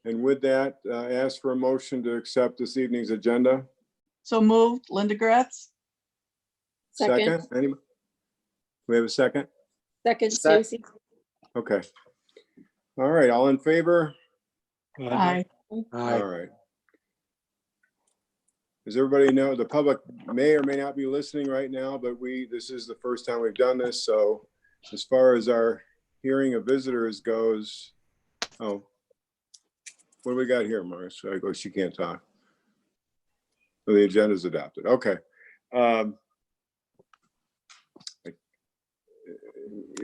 And with that, ask for a motion to accept this evening's agenda. So moved, Linda Gratz. Second. Any? We have a second? Second, Stacy. Okay. All right, all in favor? Aye. All right. As everybody know, the public may or may not be listening right now, but this is the first time we've done this. So as far as our hearing of visitors goes, oh, what do we got here, Mars? I go, she can't talk. So the agenda is adopted. Okay.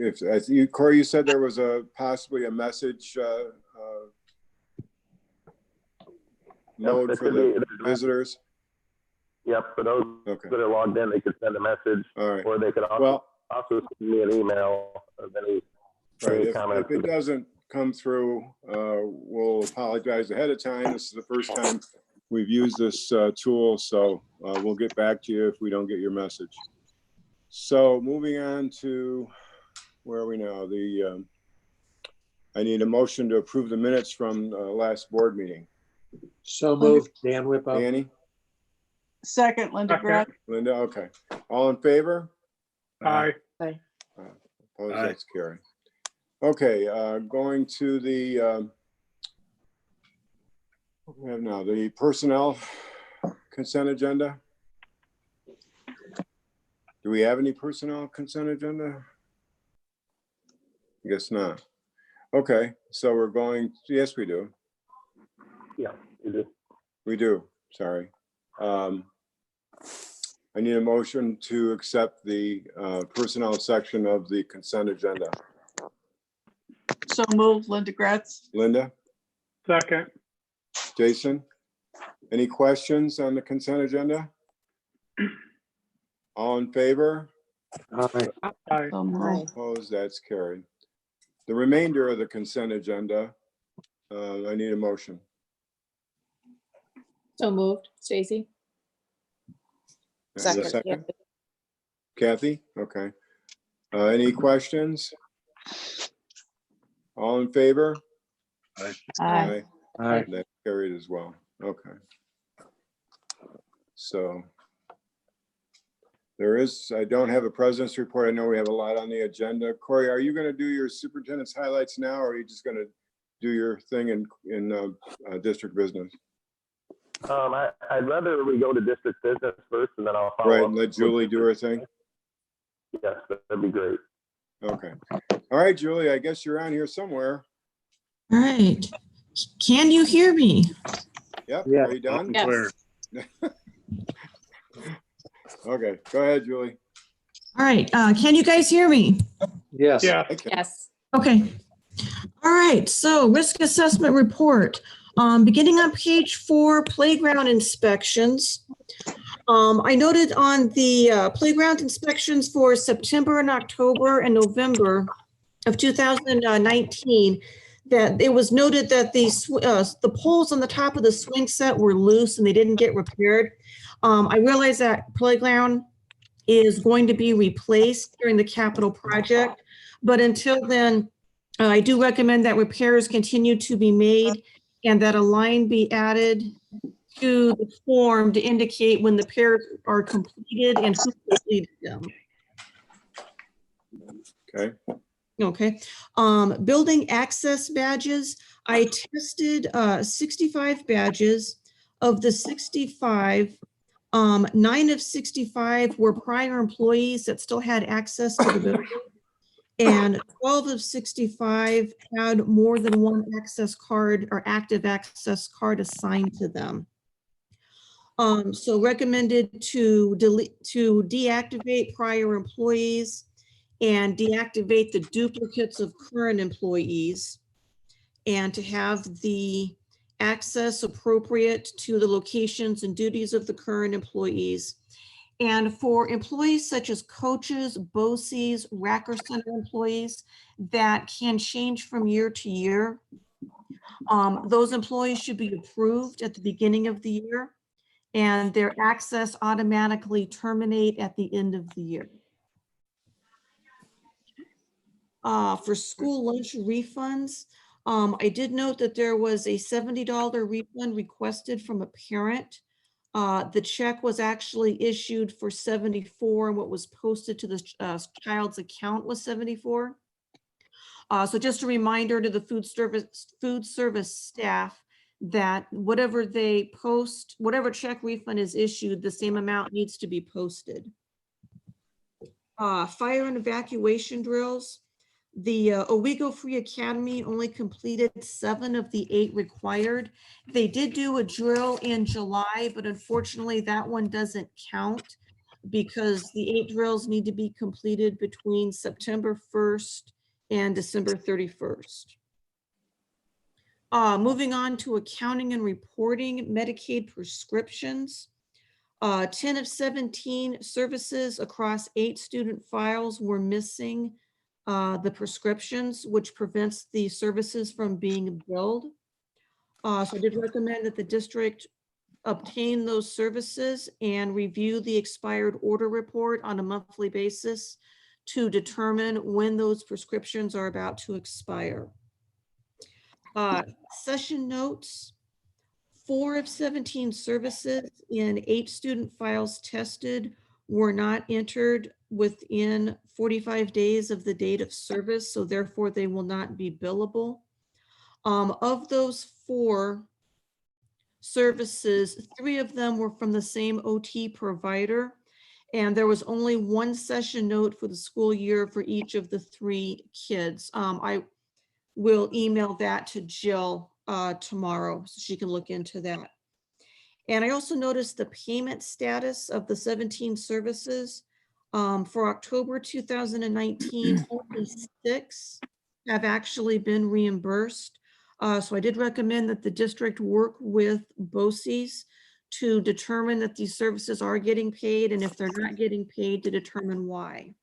If, as you, Corey, you said there was possibly a message mode for the visitors. Yep, for those Okay. that are logged in, they could send a message, All right. or they could also send me an email of any comments. If it doesn't come through, we'll apologize ahead of time. This is the first time we've used this tool, so we'll get back to you if we don't get your message. So moving on to, where are we now? I need a motion to approve the minutes from last board meeting. So moved, Dan Whippo. Danny? Second, Linda Gratz. Linda, okay. All in favor? Aye. Opposed, that's carried. Okay, going to the, what do we have now? The personnel consent agenda. Do we have any personnel consent agenda? I guess not. Okay, so we're going, yes, we do. Yeah, you do. We do, sorry. I need a motion to accept the personnel section of the consent agenda. So moved, Linda Gratz. Linda? Second. Jason? Any questions on the consent agenda? All in favor? Aye. So moved. Opposed, that's carried. The remainder of the consent agenda, I need a motion. So moved, Stacy. And a second? Kathy? Okay. Any questions? All in favor? Aye. Aye. That's carried as well. Okay. So I don't have a president's report. I know we have a lot on the agenda. Corey, are you going to do your superintendent's highlights now, or are you just going to do your thing in district business? I'd rather we go to district business first, and then I'll follow Right, up. and let Julie do her thing? Yes, that'd be great. Okay. All right, Julie, I guess you're on here somewhere. All right. Can you hear me? Yep, Yeah. are you done? Yes. Okay, go ahead, Julie. All right. Can you guys hear me? Yes. I can. Yes. Okay. All right. So risk assessment report. Beginning on page 4, playground inspections. I noted on the playground inspections for September and October and November of 2019 that it was noted that the poles on the top of the swing set were loose and they didn't get repaired. I realize that playground is going to be replaced during the capital project, but until then, I do recommend that repairs continue to be made and that a line be added to the form to indicate when the repairs are completed and who completed them. Okay. Okay. Building access badges. I tested 65 badges. Of the 65, 9 of 65 were prior employees that still had access to the building. And 12 of 65 had more than one access card or active access card assigned to them. So recommended to deactivate prior employees and deactivate the duplicates of current employees and to have the access appropriate to the locations and duties of the current employees. And for employees such as coaches, BOCES, Racker Center employees that can change from year to year, those employees should be approved at the beginning of the year and their access automatically terminate at the end of the year. For school lunch refunds, I did note that there was a $70 refund requested from a parent. The check was actually issued for 74, and what was posted to the child's account was 74. So just a reminder to the food service staff that whatever they post, whatever check refund is issued, the same amount needs to be posted. Fire and evacuation drills. The Owego Free Academy only completed 7 of the 8 required. They did do a drill in July, but unfortunately that one doesn't count because the 8 drills need to be completed between September 1st and December 31st. Moving on to accounting and reporting, Medicaid prescriptions. 10 of 17 services across 8 student files were missing the prescriptions, which prevents the services from being billed. So I did recommend that the district obtain those services and review the expired order report on a monthly basis to determine when those prescriptions are about to expire. Session notes. 4 of 17 services in 8 student files tested were not entered within 45 days of the date of service, so therefore they will not be billable. Of those 4 services, 3 of them were from the same OT provider, and there was only 1 session note for the school year for each of the 3 kids. I will email that to Jill tomorrow so she can look into that. And I also noticed the payment status of the 17 services. For October 2019, only 6 have actually been reimbursed. So I did recommend that the district work with BOCES to determine that these services are getting paid, and if they're not getting paid, to determine why.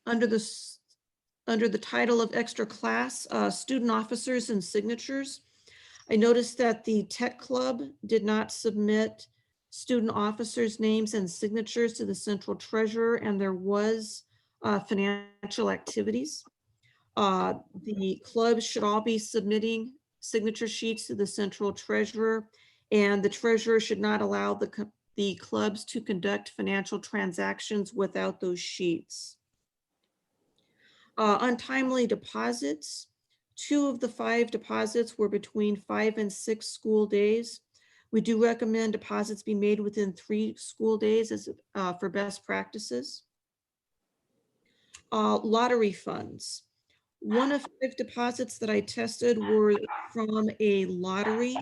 Under the title of extra class, student officers and signatures, I noticed that the tech club did not submit student officers' names and signatures to the central treasurer, and there was financial activities. The clubs should all be submitting signature sheets to the central treasurer, and the treasurer should not allow the clubs to conduct financial transactions without those sheets. Untimely deposits. 2 of the 5 deposits were between 5 and 6 school days. We do recommend deposits be made within 3 school days as for best practices. Lottery funds. 1 of 5 deposits that I tested were from a lottery.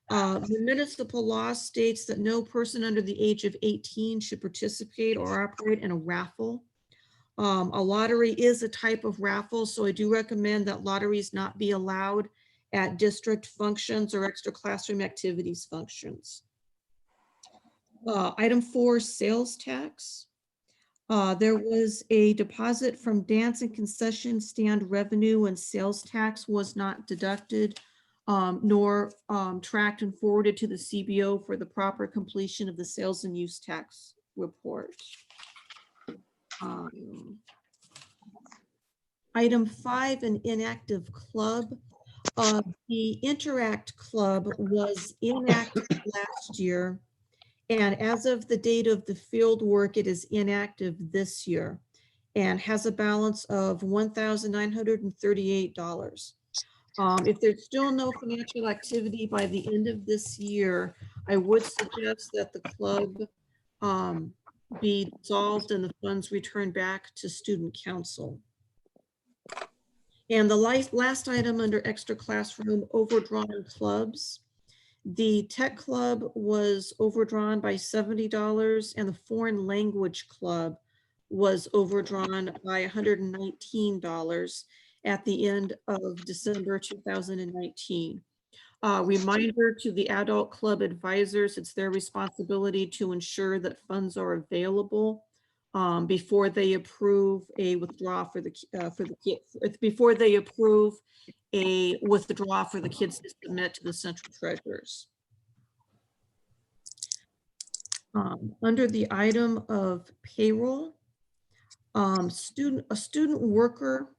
The municipal law states that no person under the age of 18 should participate or operate in a raffle. A lottery is a type of raffle, so I do recommend that lotteries not be allowed at district functions or extra classroom activities functions. Item 4, sales tax. There was a deposit from dance and concession stand revenue, and sales tax was not deducted nor tracked and forwarded to the CBO for the proper completion of the sales and use tax report. Item 5, an inactive club. The Interact Club was inactive last year, and as of the date of the field work, it is inactive this year and has a balance of $1,938. If there's still no financial activity by the end of this year, I would suggest that the club be dissolved and the funds returned back to student council. And the last item under extra classroom, overdrawn clubs. The tech club was overdrawn by $70, and the foreign language club was overdrawn by $119 at the end of December 2019. Reminder to the adult club advisors, it's their responsibility to ensure that funds are available before they approve a withdrawal for the kids, before they approve a withdrawal for the kids to submit to the central treasurers. Under the item of payroll, A student worker,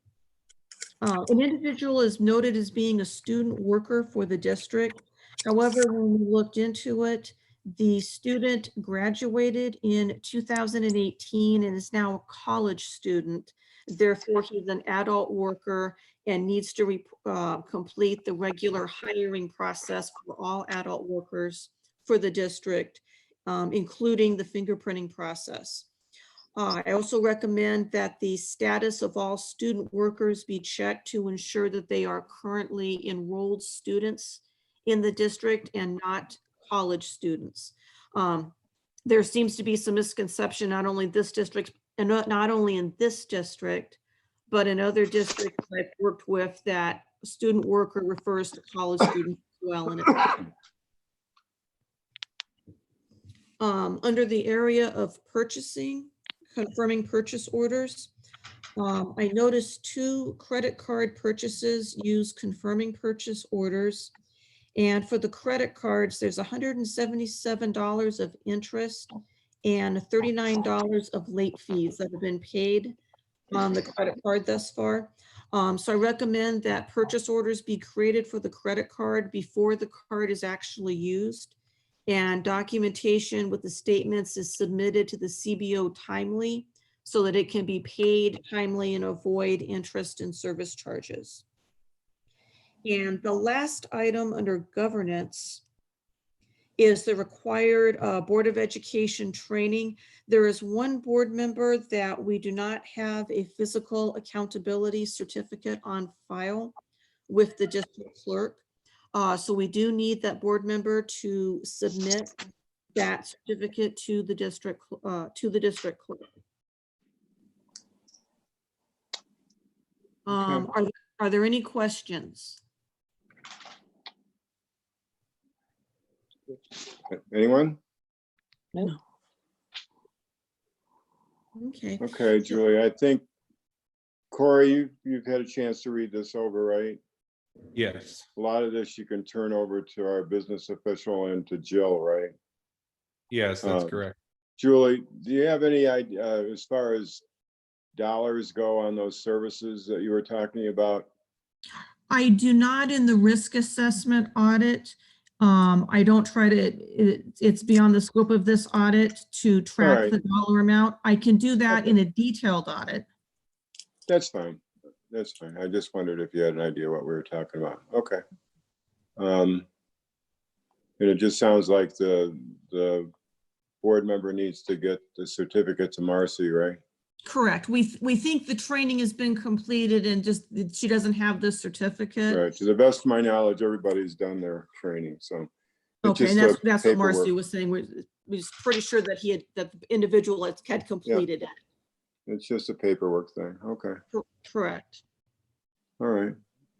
an individual is noted as being a student worker for the district. However, when we looked into it, the student graduated in 2018 and is now a college student. Therefore, he's an adult worker and needs to complete the regular hiring process for all adult workers for the district, including the fingerprinting process. I also recommend that the status of all student workers be checked to ensure that they are currently enrolled students in the district and not college students. There seems to be some misconception, not only this district, and not only in this district, but in other districts I've worked with, that student worker refers to college students as well. And under the area of purchasing, confirming purchase orders, I noticed 2 credit card purchases use confirming purchase orders. And for the credit cards, there's $177 of interest and $39 of late fees that have been paid on the credit card thus far. So I recommend that purchase orders be created for the credit card before the card is actually used, and documentation with the statements is submitted to the CBO timely so that it can be paid timely and avoid interest and service charges. And the last item under governance is the required Board of Education training. There is one board member that we do not have a physical accountability certificate on file with the district clerk. So we do need that board member to submit that certificate to the district clerk. Are there any questions? Anyone? No. Okay. Okay, Julie, I think, Corey, you've had a chance to read this over, right? Yes, A lot of this you can turn over to our business official and to Jill, right? yes, that's Um, correct. Julie, do you have any idea as far as dollars go on those services that you were talking about? I do not in the risk assessment audit. I don't try to, it's beyond the scope of this audit to track right. the dollar amount. I can do that Okay. in a detailed audit. That's fine. That's fine. I just wondered if you had an idea what we were talking about. Okay. And it just sounds like the board member needs to get the certificate to Marcy, right? Correct. We think the training has been completed and just she doesn't have the certificate. Right. To the best of my knowledge, everybody's done their training, so. it's Okay, just and the that's what Marcy paperwork. was saying. We're just pretty sure that that the individual had completed it. It's just a paperwork thing. Okay. Correct. All right.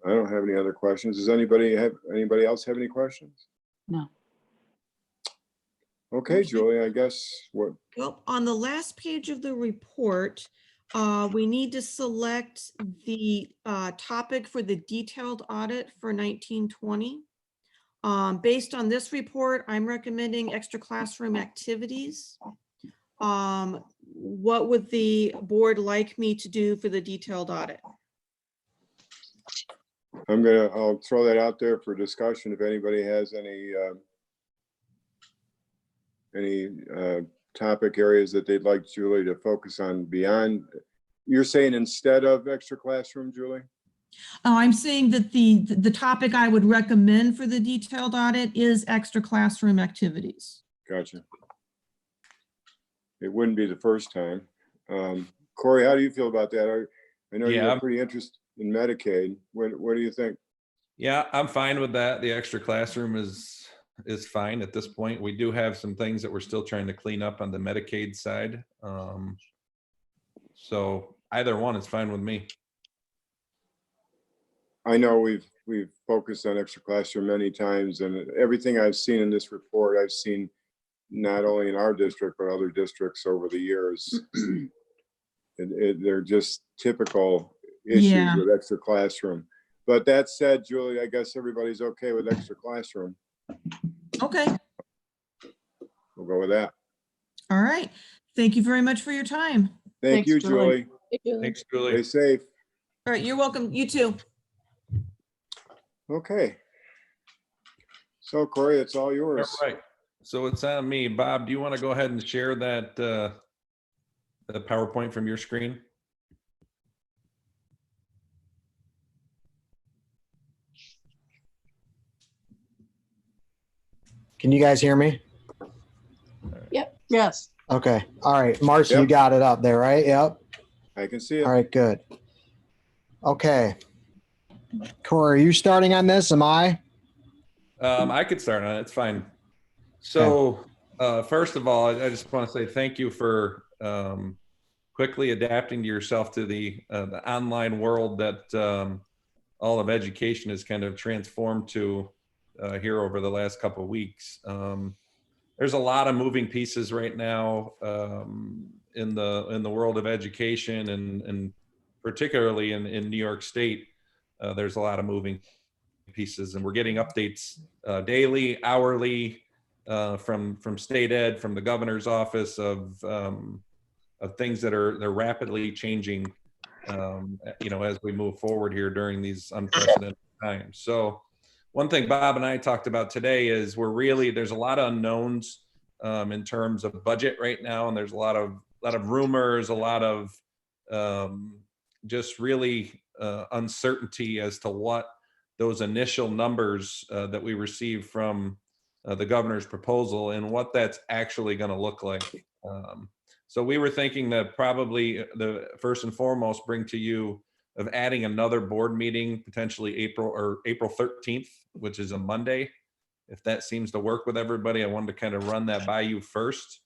I don't have any other questions. Does anybody else have any questions? No. Okay, Julie, I guess what, Well, on the last page of the report, we need to select the topic for the detailed audit for 1920. Based on this report, I'm recommending extra classroom activities. What would the board like me to do for the detailed audit? I'll throw that out there for discussion if anybody has any topic areas that they'd like Julie to focus on beyond. You're saying instead of extra classroom, Julie? I'm saying that the topic I would recommend for the detailed audit is extra classroom activities. Gotcha. It wouldn't be the first time. Corey, how do you feel about that? I know Yeah. you're pretty interested in Medicaid. What do you think? Yeah, I'm fine with that. The extra classroom is fine at this point. We do have some things that we're still trying to clean up on the Medicaid side. So either one is fine with me. I know we've focused on extra classroom many times, and everything I've seen in this report, I've seen not only in our district, but other districts over the years. They're just typical issues Yeah. with extra classroom. But that said, Julie, I guess everybody's okay with extra classroom. Okay, We'll go with that. all right. Thank you very much for your time. Thank Thanks, you, Julie. Julie. Hey, Julie. Thanks, Stay Julie. safe. All right, you're welcome. You too. Okay. So Corey, it's all All yours. right. So it's on me. Bob, do you want to go ahead and share that, the PowerPoint from your screen? Can you guys hear me? Yes. Okay. All right. Marcy, you Yep. got it up there, right? Yep. I can see All it. right, good. Okay. Corey, are you starting on this? Am I? I could start on it. It's fine. So, first of all, I just want to say thank you for quickly adapting to yourself to the online world that all of education has kind of transformed to here over the last couple of weeks. There's a lot of moving pieces right now in the world of education, and particularly in New York State. There's a lot of moving pieces, and we're getting updates daily, hourly from state ed, from the governor's office of things that they're rapidly changing. As we move forward here during these unprecedented times. So one thing Bob and I talked about today is there's a lot of unknowns in terms of budget right now, and there's a lot of rumors, a lot of just really uncertainty as to what those initial numbers that we received from the governor's proposal and what that's actually going to look like. So we were thinking that probably the first and foremost bring to you of adding another board meeting, potentially April 13th, which is a Monday. If that seems to work with everybody, I wanted to kind of run that by you first.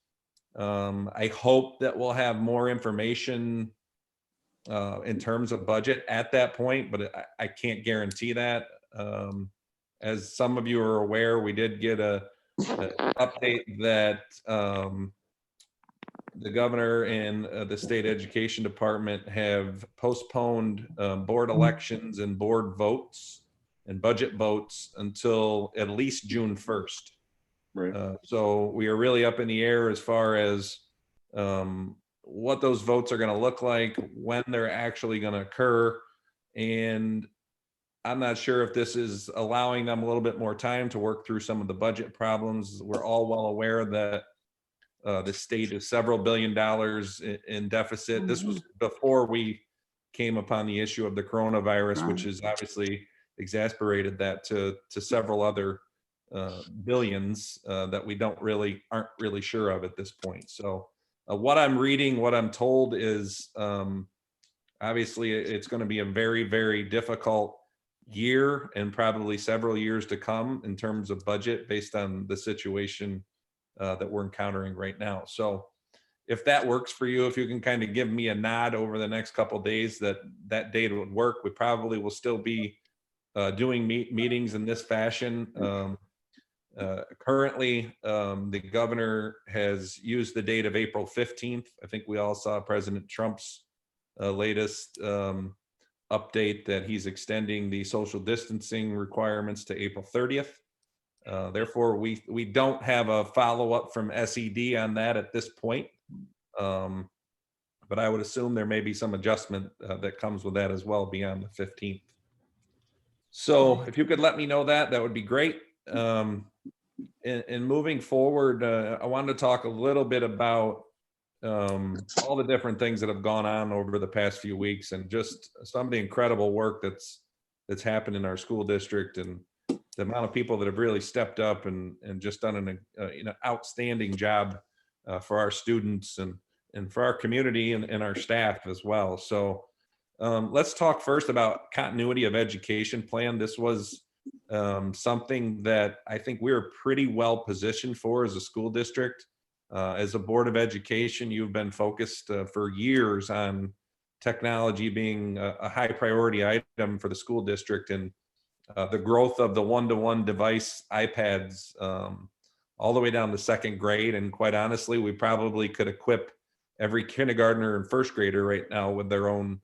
I hope that we'll have more information in terms of budget at that point, but I can't guarantee that. As some of you are aware, we did get an update that the governor and the state education department have postponed board elections and board votes and budget votes until at least June 1st. Right. So we are really up in the air as far as what those votes are going to look like, when they're actually going to occur. And I'm not sure if this is allowing them a little bit more time to work through some of the budget problems. We're all well aware that the state is several $billion in deficit. This was before we came upon the issue of the coronavirus, which has obviously exasperated that to several other billions that we aren't really sure of at this point. So what I'm reading, what I'm told is obviously it's going to be a very, very difficult year and probably several years to come in terms of budget based on the situation that we're encountering right now. So if that works for you, if you can kind of give me a nod over the next couple of days that date would work, we probably will still be doing meetings in this fashion. Currently, the governor has used the date of April 15th. I think we all saw President Trump's latest update that he's extending the social distancing requirements to April 30th. Therefore, we don't have a follow-up from SED on that at this point. But I would assume there may be some adjustment that comes with that as well beyond the 15th. So if you could let me know that would be great. And moving forward, I wanted to talk a little bit about all the different things that have gone on over the past few weeks and just some of the incredible work that's happened in our school district and the amount of people that have really stepped up and just done an outstanding job for our students and for our community and our staff as well. So let's talk first about continuity of education plan. This was something that I think we were pretty well positioned for as a school district. As a board of education, you've been focused for years on technology being a high priority item for the school district, and the growth of the one-to-one device iPads all the way down to second grade. And quite honestly, we probably could equip every kindergartner and first grader right now with their own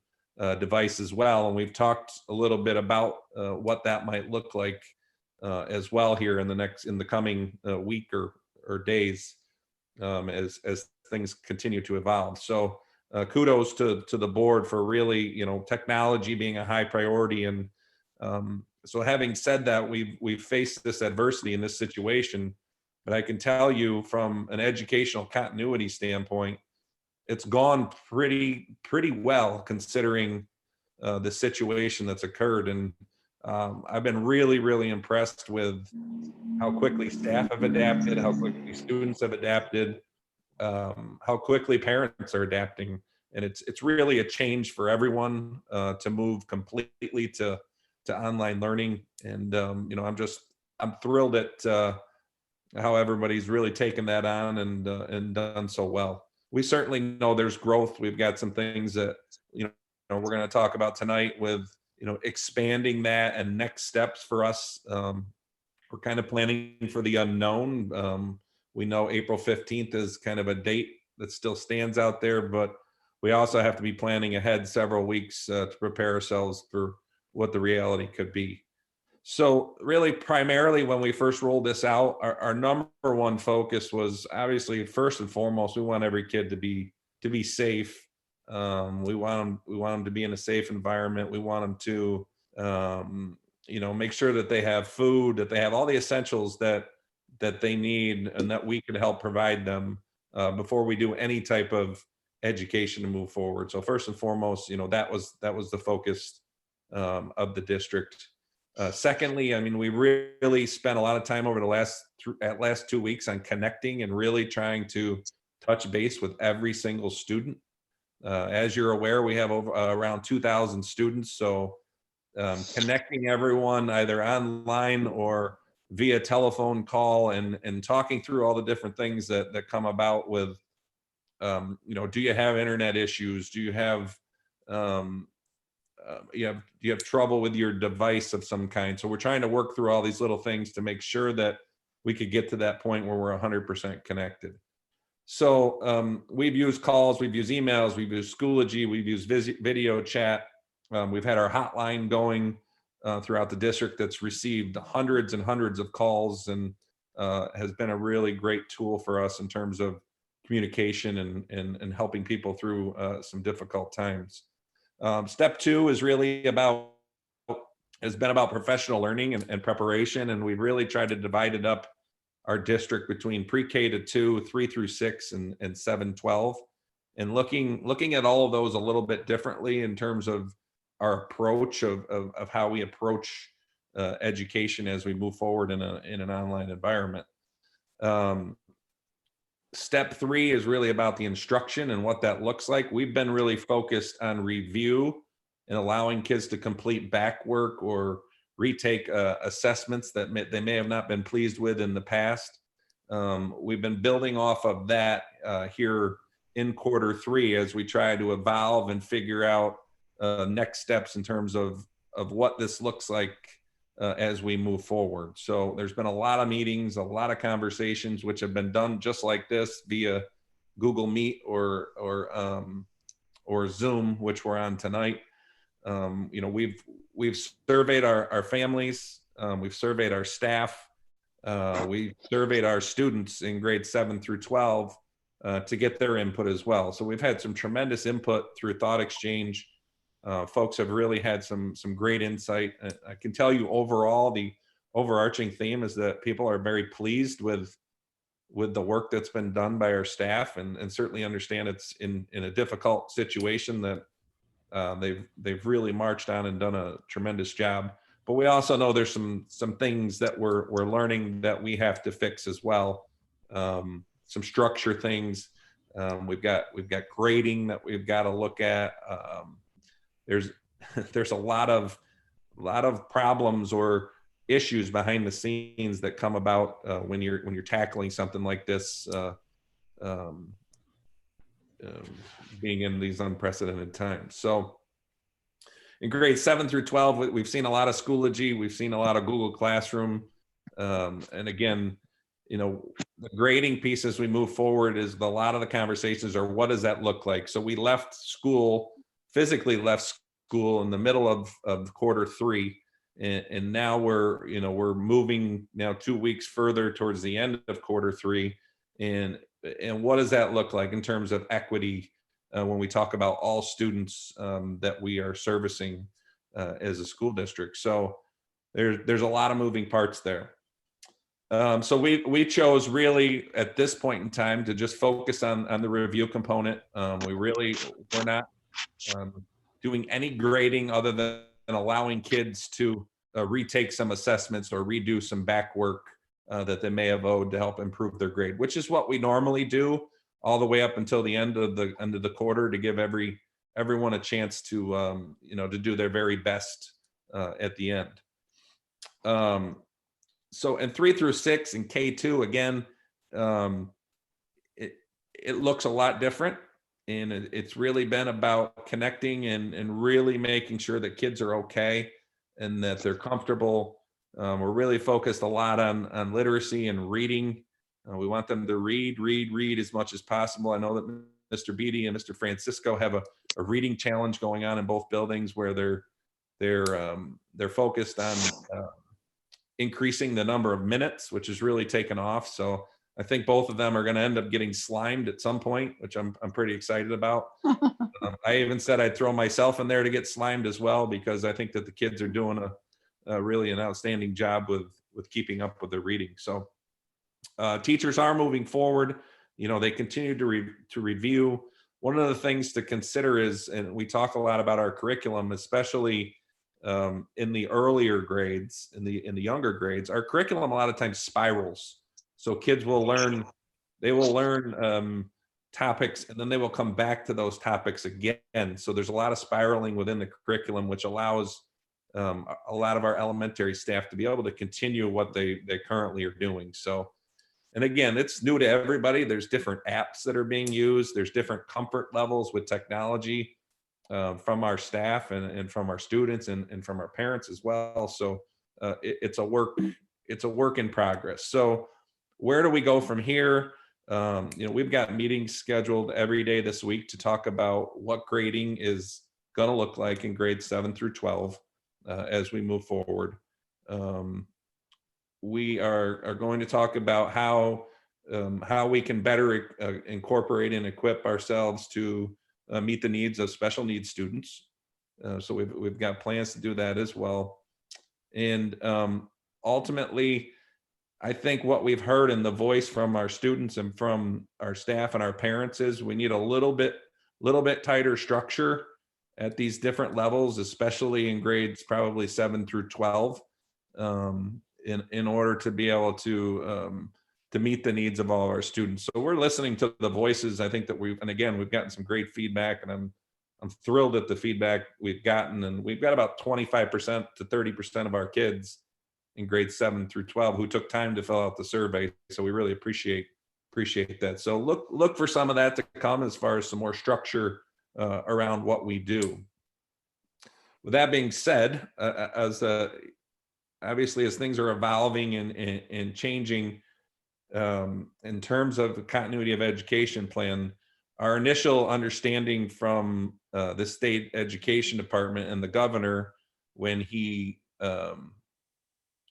device as well. And we've talked a little bit about what that might look like as well here in the coming week or days as things continue to evolve. So kudos to the board for really, technology being a high priority. And so having said that, we've faced this adversity in this situation, but I can tell you from an educational continuity standpoint, it's gone pretty well considering the situation that's occurred. And I've been really impressed with how quickly staff have adapted, how quickly students have adapted, how quickly parents are adapting. And it's really a change for everyone to move completely to online learning. And I'm thrilled at how everybody's really taken that on and done so well. We certainly know there's growth. We've got some things that we're going to talk about tonight with expanding that and next steps for us. We're kind of planning for the unknown. We know April 15th is kind of a date that still stands out there, but we also have to be planning ahead several weeks to prepare ourselves for what the reality could be. So really, primarily when we first rolled this out, our number one focus was obviously first and foremost, we want every kid to be safe. We want them to be in a safe environment. We want them to make sure that they have food, that they have all the essentials that they need and that we can help provide them before we do any type of education to move forward. So first and foremost, that was the focus of the district. Secondly, I mean, we really spent a lot of time over the last 2 weeks on connecting and really trying to touch base with every single student. As you're aware, we have around 2,000 students. So connecting everyone either online or via telephone call and talking through all the different things that come about with, do you have internet issues? Do you have, you have trouble with your device of some kind? So we're trying to work through all these little things to make sure that we could get to that point where we're 100% connected. So we've used calls, we've used emails, we've used Schoology, we've used video chat. We've had our hotline going throughout the district that's received hundreds and hundreds of calls and has been a really great tool for us in terms of communication and helping people through some difficult times. Step two has been about professional learning and preparation, and we've really tried to divide it up our district between pre-K to 2, 3 through 6, and 7-12, and looking at all of those a little bit differently in terms of our approach of how we approach education as we move forward in an online environment. Step 3 is really about the instruction and what that looks like. We've been really focused on review and allowing kids to complete back work or retake assessments that they may have not been pleased with in the past. We've been building off of that here in quarter 3 as we try to evolve and figure out next steps in terms of what this looks like as we move forward. So there's been a lot of meetings, a lot of conversations, which have been done just like this via Google Meet or Zoom, which we're on tonight. We've surveyed our families, we've surveyed our staff, we surveyed our students in grades 7 through 12 to get their input as well. So we've had some tremendous input through Thought Exchange. Folks have really had some great insight. I can tell you overall, the overarching theme is that people are very pleased with the work that's been done by our staff, and certainly understand it's in a difficult situation that they've really marched on and done a tremendous job. But we also know there's some things that we're learning that we have to fix as well. Some structure things. We've got grading that we've got to look at. There's a lot of problems or issues behind the scenes that come about when you're tackling something like this, being in these unprecedented times. So in grades 7 through 12, we've seen a lot of Schoology, we've seen a lot of Google Classroom, and again, the grading piece as we move forward is a lot of the conversations are, what does that look like? So we physically left school in the middle of quarter 3, and now we're moving now 2 weeks further towards the end of quarter 3, and what does that look like in terms of equity when we talk about all students that we are servicing as a school district. So there's a lot of moving parts there. So we chose really at this point in time to just focus on the review component. We're not doing any grading other than allowing kids to retake some assessments or redo some back work that they may have owed to help improve their grade, which is what we normally do all the way up until the end of the quarter, to give everyone a chance to to do their very best at the end. So in 3 through 6 and K2, again, it looks a lot different, and it's really been about connecting and really making sure that kids are okay and that they're comfortable. We're really focused a lot on literacy and reading. We want them to read as much as possible. I know that Mr. Beatty and Mr. Francisco have a reading challenge going on in both buildings, where they're focused on increasing the number of minutes, which has really taken off. So I think both of them are going to end up getting slimed at some point, which I'm pretty excited about. I even said I'd throw myself in there to get slimed as well, because I think that the kids are doing a really an outstanding job with keeping up with their reading. So teachers are moving forward. They continue to review. One of the things to consider is, and we talk a lot about our curriculum, especially in the earlier grades, in the younger grades, our curriculum a lot of times spirals. So kids will learn topics, and then they will come back to those topics again. So there's a lot of spiraling within the curriculum, which allows a lot of our elementary staff to be able to continue what they currently are doing. So, and again, it's new to everybody. There's different apps that are being used. There's different comfort levels with technology from our staff and from our students and from our parents as well. So it's a work in progress. So where do we go from here? We've got meetings scheduled every day this week to talk about what grading is going to look like in grades 7 through 12 as we move forward. We are going to talk about how we can better incorporate and equip ourselves to meet the needs of special needs students. So we've got plans to do that as well. And ultimately, I think what we've heard in the voice from our students and from our staff and our parents is we need a little bit tighter structure at these different levels, especially in grades probably 7 through 12, in order to be able to meet the needs of all of our students. So we're listening to the voices. I think that we've gotten some great feedback, and I'm thrilled at the feedback we've gotten. And we've got about 25% to 30% of our kids in grades 7 through 12 who took time to fill out the survey. So we really appreciate that. So look for some of that to come as far as some more structure around what we do. With that being said, obviously as things are evolving and changing in terms of the continuity of education plan, our initial understanding from the state education department and the governor when he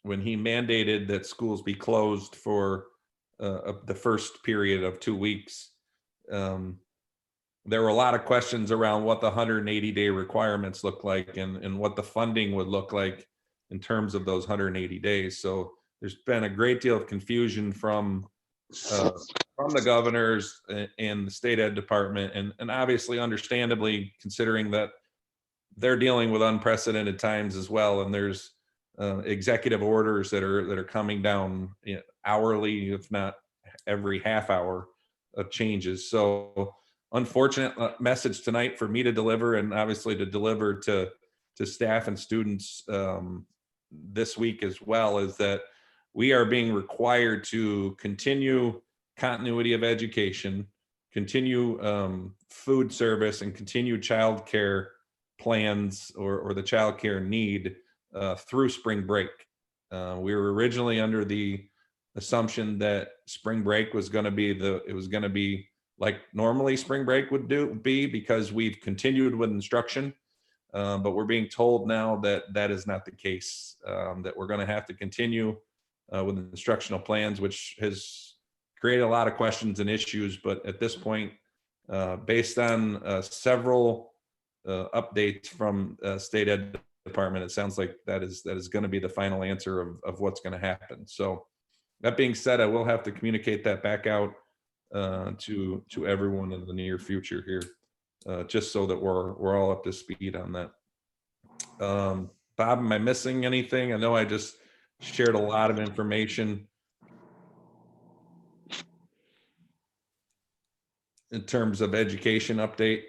mandated that schools be closed for the first period of 2 weeks, there were a lot of questions around what the 180-day requirements look like and what the funding would look like in terms of those 180 days. So there's been a great deal of confusion from the governors and the state ed department, and obviously understandably, considering that they're dealing with unprecedented times as well. And there's executive orders that are coming down hourly, if not every half hour, of changes. So unfortunate message tonight for me to deliver, and obviously to deliver to staff and students this week as well, is that we are being required to continue continuity of education, continue food service, and continue childcare plans or the childcare need through spring break. We were originally under the assumption that spring break was going to be like normally spring break would be because we've continued with instruction. But we're being told now that that is not the case, that we're going to have to continue with instructional plans, which has created a lot of questions and issues. But at this point, based on several updates from state ed department, it sounds like that is going to be the final answer of what's going to happen. So that being said, I will have to communicate that back out to everyone in the near future here, just so that we're all up to speed on that. Bob, am I missing anything? I know I just shared a lot of information in terms of education update.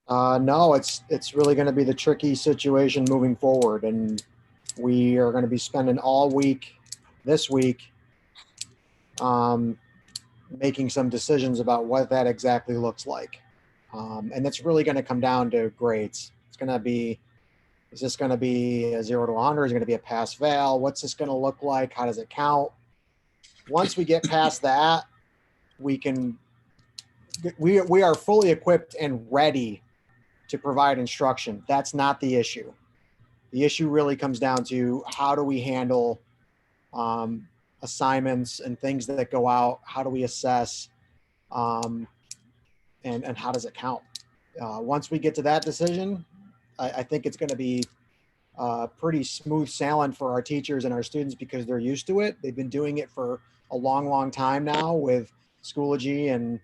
No, it's really going to be the tricky situation moving forward, and we are going to be spending all week this week making some decisions about what that exactly looks like. And it's really going to come down to grades. It's going to be, is this going to be a 0 to 100? Is it going to be a pass fail? What's this going to look like? How does it count? Once we get past that, we are fully equipped and ready to provide instruction. That's not the issue. The issue really comes down to how do we handle assignments and things that go out? How do we assess? And how does it count? Once we get to that decision, I think it's going to be pretty smooth sailing for our teachers and our students because they're used to it. They've been doing it for a long, long time now with Schoology and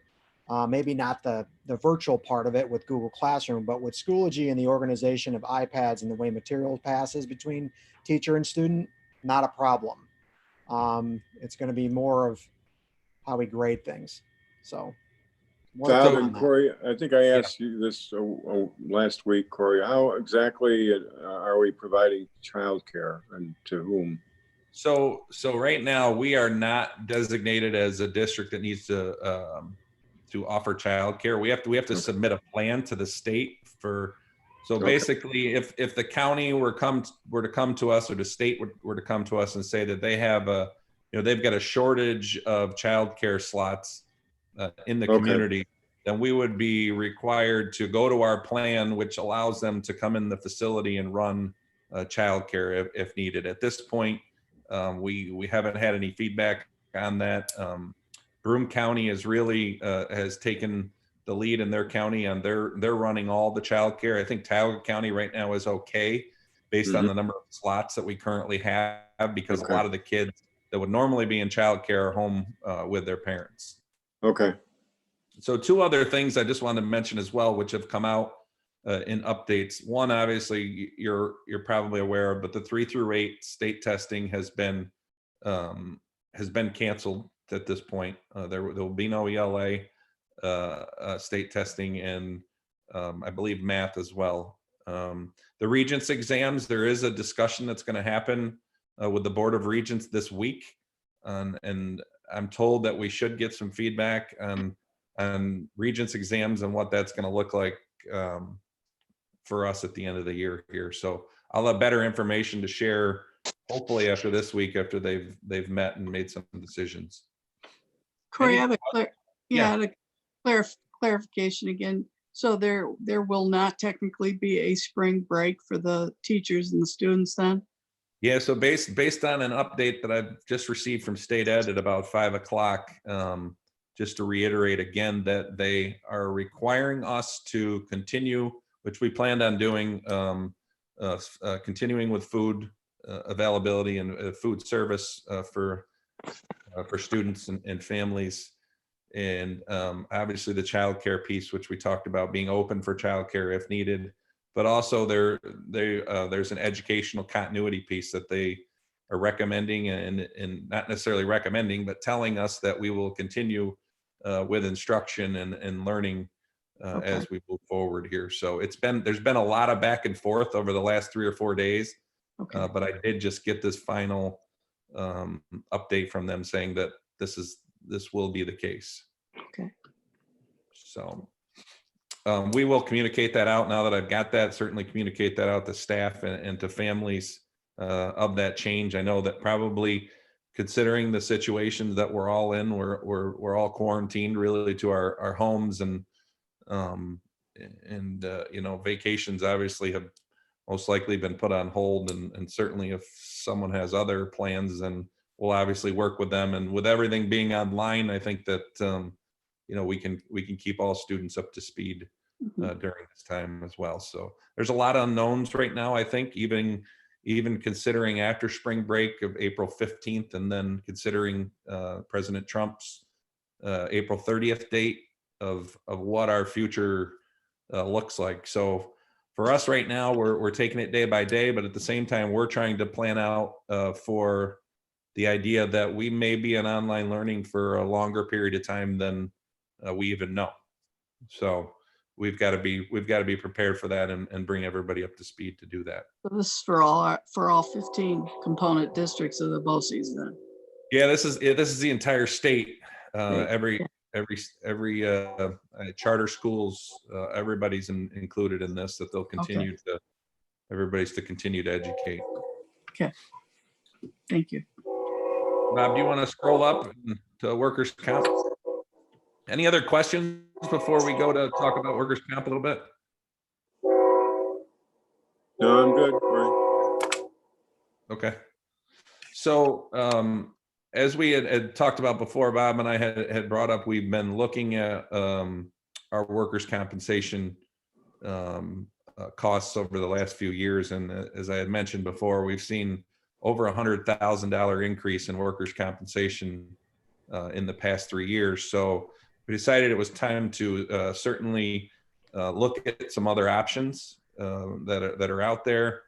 maybe not the virtual part of it with Google Classroom, but with Schoology and the organization of iPads and the way material passes between teacher and student, not a problem. It's going to be more of how we grade things. So. Bob and Corey, I think I asked you this last week, Corey, how exactly are we providing childcare and to whom? So right now we are not designated as a district that needs to offer childcare. We have to submit a plan to the state for. So basically, if the county were to come to us, or the state were to come to us and say that they have they've got a shortage of childcare slots in the community, then we would be required to go to our plan, which allows them to come in the facility and run childcare if needed. At this point, we haven't had any feedback on that. Broome County has really has taken the lead in their county, and they're running all the childcare. I think Tioga County right now is okay based on the number of slots that we currently have, because a lot of the kids that would normally be in childcare are home with their parents. Okay. So two other things I just wanted to mention as well, which have come out in updates. One, obviously you're probably aware of, but the 3 through 8 state testing has been canceled at this point. There will be no ELA state testing, and I believe math as well. The Regents exams, there is a discussion that's going to happen with the Board of Regents this week, and I'm told that we should get some feedback on Regents exams and what that's going to look like for us at the end of the year here. So I'll have better information to share hopefully after this week, after they've met and made some decisions. Corey, I have a clarification again. So there will not technically be a spring break for the teachers and the students then? Yeah, so based on an update that I've just received from State Ed at about 5 o'clock, just to reiterate again that they are requiring us to continue, which we planned on doing, continuing with food availability and food service for students and families. And obviously the childcare piece, which we talked about, being open for childcare if needed, but also there's an educational continuity piece that they are recommending, and not necessarily recommending, but telling us that we will continue with instruction and learning as we move forward here. So there's been a lot of back and forth over the last 3 or 4 days, but I did just get this final update from them saying that this will be the case. Okay. So we will communicate that out now that I've got that, certainly communicate that out to staff and to families of that change. I know that probably, considering the situations that we're all in, we're all quarantined really to our homes, and vacations obviously have most likely been put on hold, and certainly if someone has other plans, then we'll obviously work with them. And with everything being online, I think that we can keep all students up to speed Mhm. during this time as well. So there's a lot of unknowns right now, I think, even considering after spring break of April 15th, and then considering President Trump's April 30th date of what our future looks like. So for us right now, we're taking it day by day, but at the same time, we're trying to plan out for the idea that we may be in online learning for a longer period of time than we even know. So we've got to be prepared for that and bring everybody up to speed to do that. So this is for all 15 component districts of the BOCES then. Yeah, this is the entire state. Great. Every charter schools, everybody's included in this. That they'll continue everybody's to continue to educate. Okay. Thank you. Bob, do you want to scroll up to workers' comp? Any other questions before we go to talk about workers' comp a little bit? No, I'm good, Corey. Okay. So as we had talked about before, Bob and I had brought up, we've been looking at our workers' compensation costs over the last few years. And as I had mentioned before, we've seen over $100,000 increase in workers' compensation in the past 3 years. So we decided it was time to certainly look at some other options that are out there.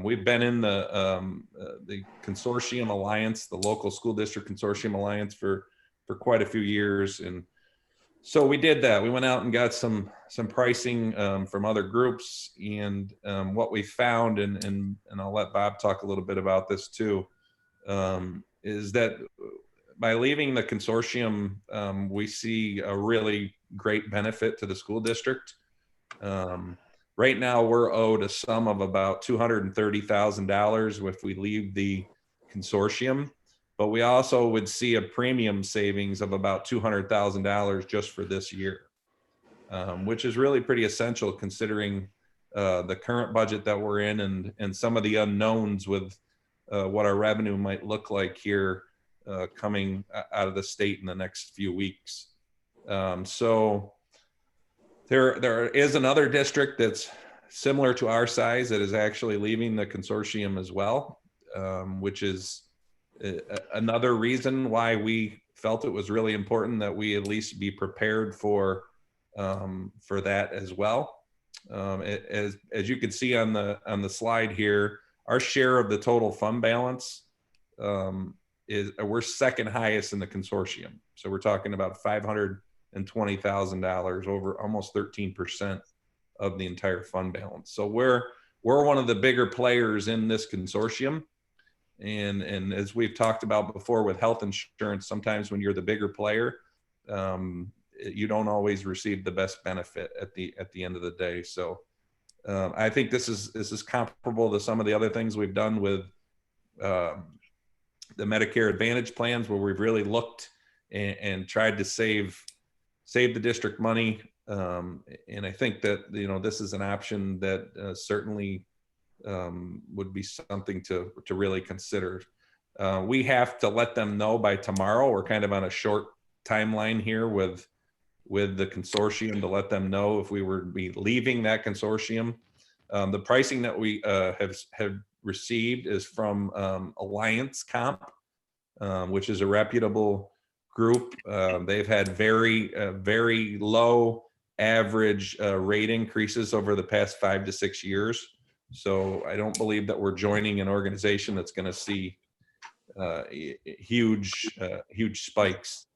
We've been in the consortium alliance, the local school district consortium alliance for quite a few years. And so we did that. We went out and got some pricing from other groups, and what we found, and I'll let Bob talk a little bit about this too, is that by leaving the consortium, we see a really great benefit to the school district. Right now, we're owed a sum of about $230,000 if we leave the consortium, but we also would see a premium savings of about $200,000 just for this year, which is really pretty essential considering the current budget that we're in and some of the unknowns with what our revenue might look like here coming out of the state in the next few weeks. So there is another district that's similar to our size that is actually leaving the consortium as well, which is another reason why we felt it was really important that we at least be prepared for that as well. As you can see on the slide here, our share of the total fund balance we're second highest in the consortium. So we're talking about $520,000, over almost 13% of the entire fund balance. So we're one of the bigger players in this consortium. And as we've talked about before with health insurance, sometimes when you're the bigger player, you don't always receive the best benefit at the end of the day. So I think this is comparable to some of the other things we've done with the Medicare Advantage plans, where we've really looked and tried to save the district money. And I think that, this is an option that certainly would be something to really consider. We have to let them know by tomorrow. We're kind of on a short timeline here with the consortium to let them know if we were to be leaving that consortium. The pricing that we have received is from Alliance Comp, which is a reputable group. They've had very low average rate increases over the past 5 to 6 years. So I don't believe that we're joining an organization that's going to see huge spikes.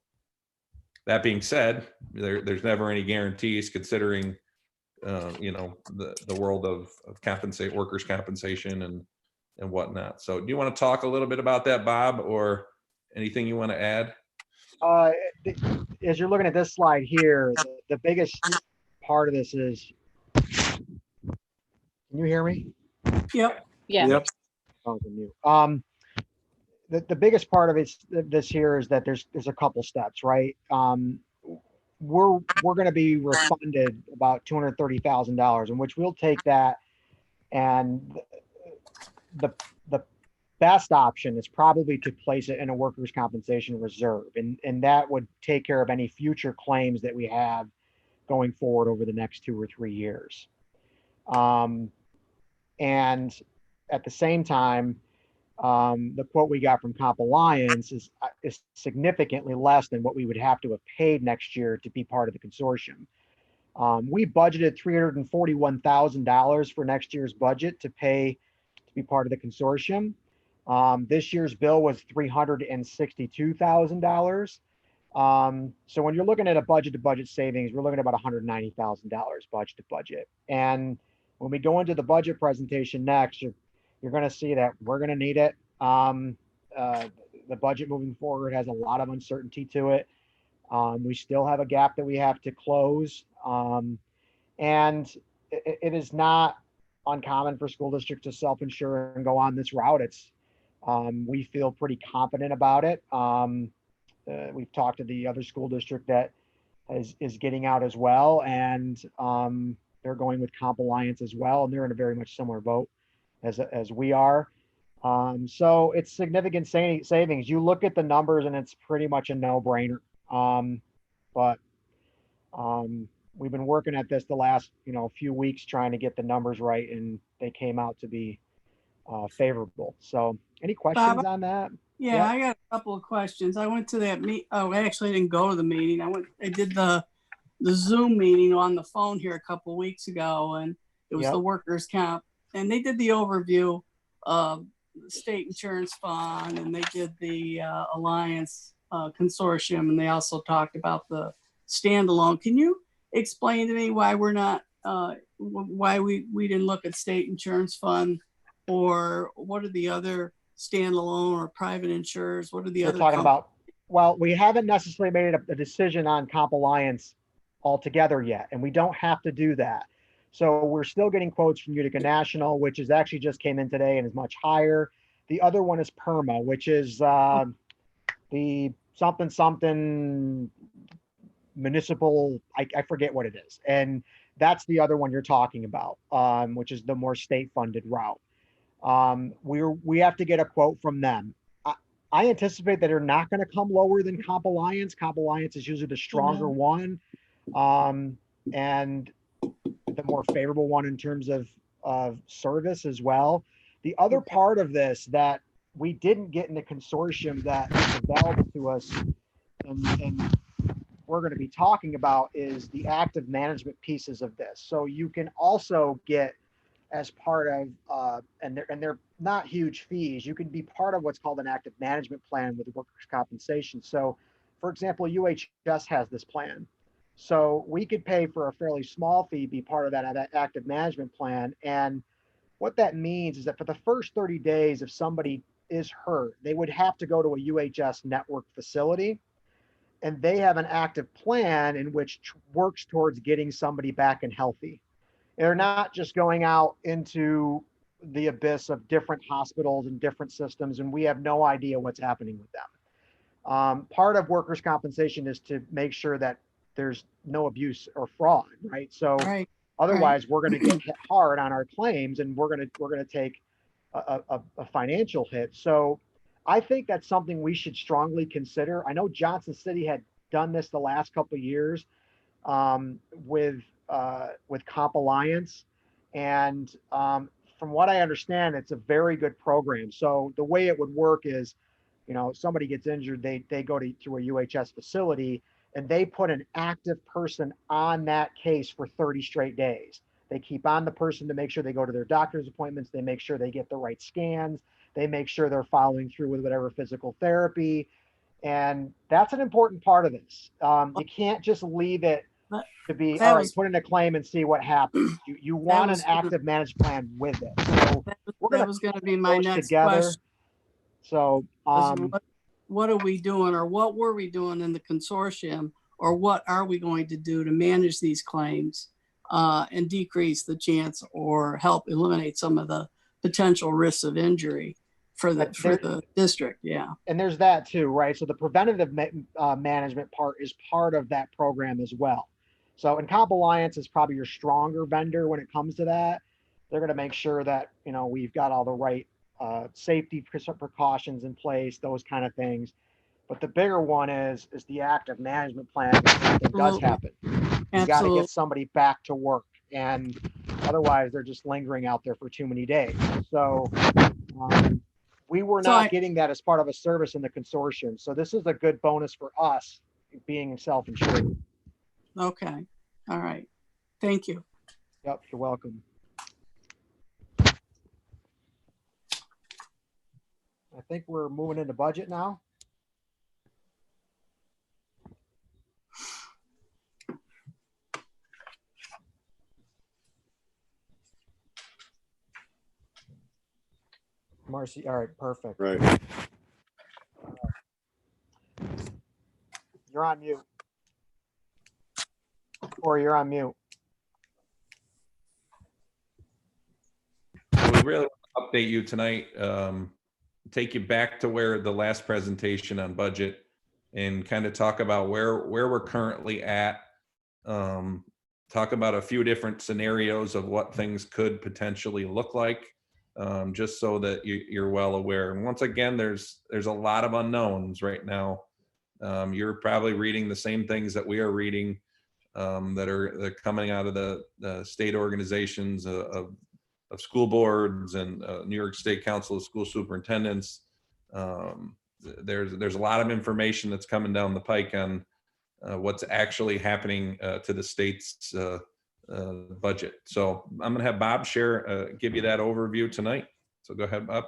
That being said, there's never any guarantees considering the world of workers' compensation and whatnot. So do you want to talk a little bit about that, Bob, or anything you want to add? As you're looking at this slide here, the biggest part of this is, can you hear me? Yep. Yeah. Yep. Oh, the mute. The biggest part of this here is that there's a couple steps, right? We're going to be refunded about $230,000, in which we'll take that, and the best option is probably to place it in a workers' compensation reserve. And that would take care of any future claims that we have going forward over the next 2 or 3 years. And at the same time, the quote we got from Comp Alliance is significantly less than what we would have to have paid next year to be part of the consortium. We budgeted $341,000 for next year's budget to pay to be part of the consortium. This year's bill was $362,000. So when you're looking at a budget to budget savings, we're looking at about $190,000 budget to budget. And when we go into the budget presentation next, you're going to see that we're going to need it. The budget moving forward has a lot of uncertainty to it. We still have a gap that we have to close. And it is not uncommon for school districts to self-insure and go on this route. We feel pretty confident about it. We've talked to the other school district that is getting out as well, and they're going with Comp Alliance as well, and they're in a very much similar boat as we are. So it's significant savings. You look at the numbers and it's pretty much a no-brainer. But we've been working at this the last few weeks trying to get the numbers right, and they came out to be favorable. So any questions Bob? on that? Yeah, Yep. I got a couple of questions. I went to that I actually didn't go to the meeting. I did the Zoom meeting on the phone here a couple of weeks ago, and it was Yep. the workers' comp, and they did the overview of the state insurance fund, and they did the Alliance consortium, and they also talked about the standalone. Can you explain to me why we're not, why we didn't look at state insurance fund, or what are the other standalone or private insurers? What are the You're other talking about, well, we haven't necessarily made a decision on Comp Alliance altogether yet, and we don't have to do that. So we're still getting quotes from Utica National, which is actually just came in today and is much higher. The other one is PERMA, which is the something municipal, I forget what it is. And that's the other one you're talking about, which is the more state funded route. We have to get a quote from them. I anticipate that they're not going to come lower than Comp Alliance. Comp Alliance is usually the stronger one, and the more favorable one in terms of service as well. The other part of this that we didn't get in the consortium that was available to us, and we're going to be talking about, is the active management pieces of this. So you can also get, as part of, and they're not huge fees, you can be part of what's called an active management plan with workers' compensation. So, for example, UHS has this plan. So we could pay for a fairly small fee, be part of that active management plan. And what that means is that for the first 30 days, if somebody is hurt, they would have to go to a UHS network facility, and they have an active plan in which works towards getting somebody back and healthy. They're not just going out into the abyss of different hospitals and different systems, and we have no idea what's happening with them. Part of workers' compensation is to make sure that there's no abuse or fraud, right? So right. otherwise, we're going to get hit hard on our claims, and we're going to take a financial hit. So I think that's something we should strongly consider. I know Johnson City had done this the last couple of years with Comp Alliance, and from what I understand, it's a very good program. So the way it would work is, somebody gets injured, they go through a UHS facility, and they put an active person on that case for 30 straight days. They keep on the person to make sure they go to their doctor's appointments. They make sure they get the right scans. They make sure they're following through with whatever physical therapy. And that's an important part of this. You can't just leave it to be, all right, put in a claim and see what happens. You want an active managed plan with it. So that was going to be my next question. So what are we doing, or what were we doing in the consortium, or what are we going to do to manage these claims and decrease the chance or help eliminate some of the potential risks of injury for the district? Yeah. And there's that too, right? So the preventative management part is part of that program as well. So, and Comp Alliance is probably your stronger vendor when it comes to that. They're going to make sure that, we've got all the right safety precautions in place, those kind of things. But the bigger one is the active management plan if something does Absolutely. happen. You got to Absolutely. get somebody back to work, and otherwise they're just lingering out there for too many days. So we were So not I- getting that as part of a service in the consortium. So this is a good bonus for us being self-insured. Okay. All right. Thank you. Yep, you're welcome. I think we're moving into budget now. Marcy, all right, perfect. Right. You're on mute. Or you're on mute. So we really want to update you tonight, take you back to where the last presentation on budget and kind of talk about where we're currently at. Talk about a few different scenarios of what things could potentially look like, just so that you're well aware. And once again, there's a lot of unknowns right now. You're probably reading the same things that we are reading, that are coming out of the state organizations of school boards and New York State Council of School Superintendents. There's a lot of information that's coming down the pike on what's actually happening to the state's budget. So I'm going to have Bob give you that overview tonight. So go ahead, Bob.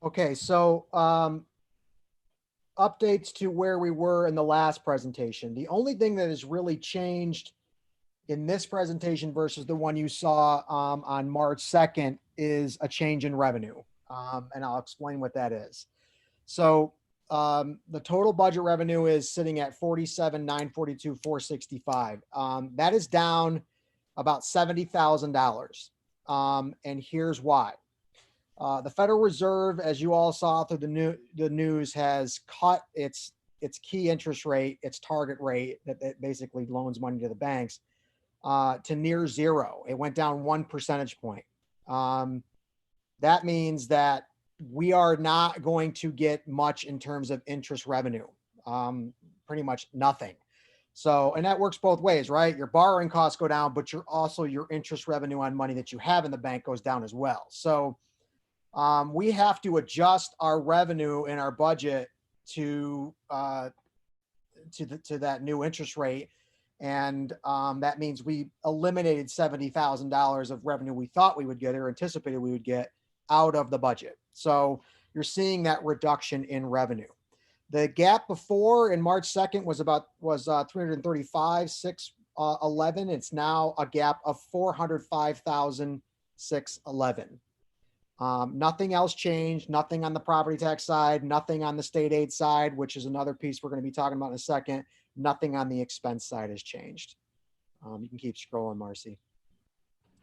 Okay, so updates to where we were in the last presentation. The only thing that has really changed in this presentation versus the one you saw on March 2nd is a change in revenue. And I'll explain what that is. So the total budget revenue is sitting at 47,942,465. That is down about $70,000. And here's why. The Federal Reserve, as you all saw through the news, has cut its key interest rate, its target rate that basically loans money to the banks, to near zero. It went down 1 percentage point. That means that we are not going to get much in terms of interest revenue, pretty much nothing. So, and that works both ways, right? Your borrowing costs go down, but your interest revenue on money that you have in the bank goes down as well. So we have to adjust our revenue in our budget to that new interest rate. And that means we eliminated $70,000 of revenue we thought we would get or anticipated we would get out of the budget. So you're seeing that reduction in revenue. The gap before in March 2nd was 335,611. It's now a gap of 405,611. Nothing else changed. Nothing on the property tax side. Nothing on the state aid side, which is another piece we're going to be talking about in a second. Nothing on the expense side has changed. You can keep scrolling, Marcy.